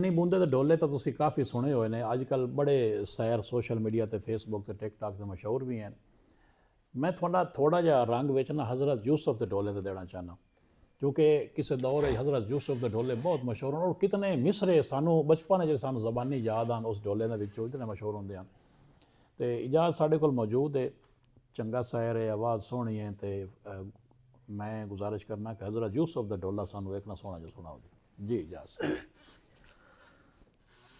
ਨਹੀਂ ਬੂੰਦੇ ਦੇ ਡੋਲੇ ਤਾਂ ਤੁਸੀਂ ਕਾਫੀ ਸੁਣੇ ਹੋਏ ਨੇ। ਅੱਜ ਕੱਲ੍ਹ ਬੜੇ ਸੈਰ ਸੋਸ਼ਲ ਮੀਡੀਆ ਤੇ ਫੇਸਬੁੱਕ ਤੇ ਟਿਕਟੌਕ ਤੇ ਮਸ਼ਹੂਰ ਵੀ ਹਨ। ਮੈਂ ਤੁਹਾਡਾ ਥੋੜਾ ਜਿਹਾ ਰੰਗ ਵਿੱਚ ਨਾ ਹਜ਼ਰਤ ਯੂਸਫ ਦੇ ਡੋਲੇ ਤੇ ਦੇਣਾ ਚਾਹੁੰਦਾ, ਕਿਉਂਕਿ ਕਿਸੇ ਦੌਰ ਵਿੱਚ ਹਜ਼ਰਤ ਯੂਸਫ ਦੇ ਡੋਲੇ ਬਹੁਤ ਮਸ਼ਹੂਰ ਹਨ ਔਰ ਕਿਤਨੇ ਮਿਸਰੇ ਸਾਨੂੰ ਬਚਪਨ ਜਿਹੜੇ ਸਾਨੂੰ ਜ਼ਬਾਨੀ ਯਾਦ ਹਨ ਉਸ ਡੋਲੇ ਦੇ ਵਿੱਚੋਂ ਇਤਨੇ ਮਸ਼ਹੂਰ ਹੁੰਦੇ ਹਨ। ਤੇ ਇਜਾਜ਼ਤ ਸਾਡੇ ਕੋਲ ਮੌਜੂਦ ਹੈ, ਚੰਗਾ ਸੈਰ ਹੈ, ਆਵਾਜ਼ ਸੋਹਣੀ ਹੈ, ਤੇ ਮੈਂ ਗੁਜ਼ਾਰਿਸ਼ ਕਰਨਾ ਕਿ ਹਜ਼ਰਤ ਯੂਸਫ ਦਾ ਡੋਲਾ ਸਾਨੂੰ ਇੱਕ ਨਾ ਸੋਹਣਾ ਜਿਹਾ ਸੁਣਾਓ ਜੀ। ਇਜਾਜ਼ਤ।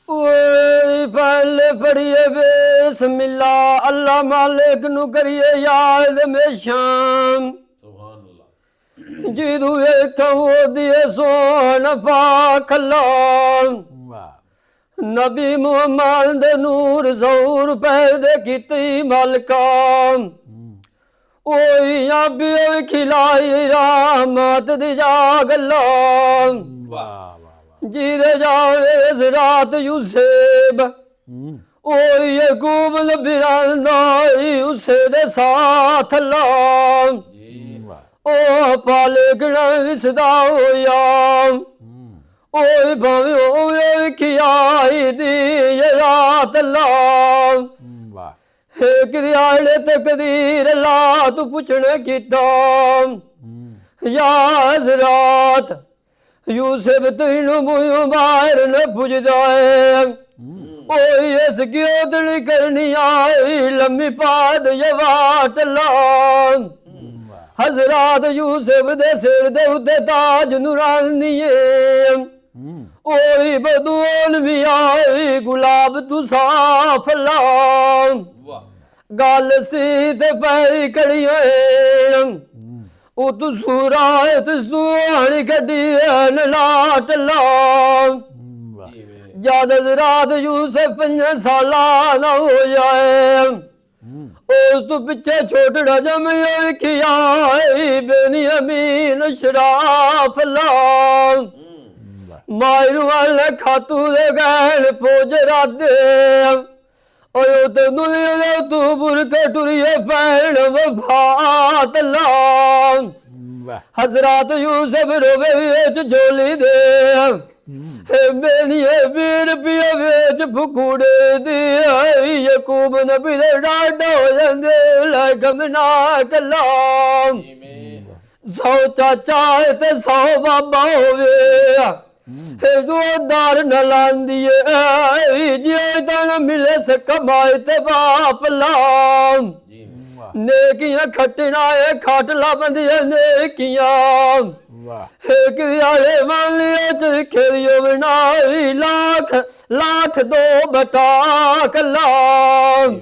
ओए पहले पढ़िए बिस्मिल्लाह, अल्लाह मालिक नु करिए याद में शाम। जिदू वेखो दिए सोहन पाक अल्लाह, नबी मुहम्मद दे नूर ज़हूर पैदे कीती मलका। ओई अबी खिलाई रहमत दी जाग अल्लाह, जिरे जावे रात यूसेब ओ यकूब बिरांदाई उसे दे साथ ला ओ पाले गणा विसदा होया ओ भावे ओ खियाई दी रात ला हे किरियाले तकदीर ला तू पुछने कीता या हज़रात यूसुफ तीनों मुँह बाहर न पुजदा है। ओ इस क्यों करनी आई लम्मी पाद यवात लान। हजरात यूसुफ दे सिर दे उते ताज नूरानी है। ओई बदून भी आई गुलाब तू साफ लान। गल सी ते पई कड़ियां उत सूरात सुहानी कड्डी लाट ला जद रात यूसुफ 5 साला ना हो जाए उस तो पिछे छोटड़ा जमे किया बेनियामीन शराफ ला मायरू वाले खातू दे गैल पोज रादे तू बुरके टुरिए पैण वफात ला हजरत यूसुफ रोवे विच झोली दे मेरी वीर पिया विच फकूड़े दी यकूब नबी दे डाडा हो जांदे लगमना कला 100 चाचा ते 100 बाबा होवे दार न लांदिए जे तन मिले से कमाए ते बाप लाम नेकियां खटना है खाटला बंदिया नेकियां कियाले मान लिया च खेलियो बनाई लाख लाख 2 बटा कलाम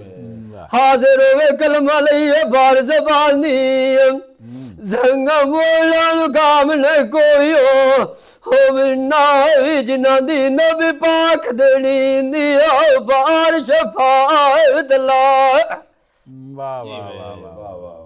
हाजिर होवे कलमा लइए बार ज़बानी जंग मोला काम न कोई हो ना जिन्ना दी नबी पाक देनी दिया बार शफाअत ला। वाह वाह वाह वाह।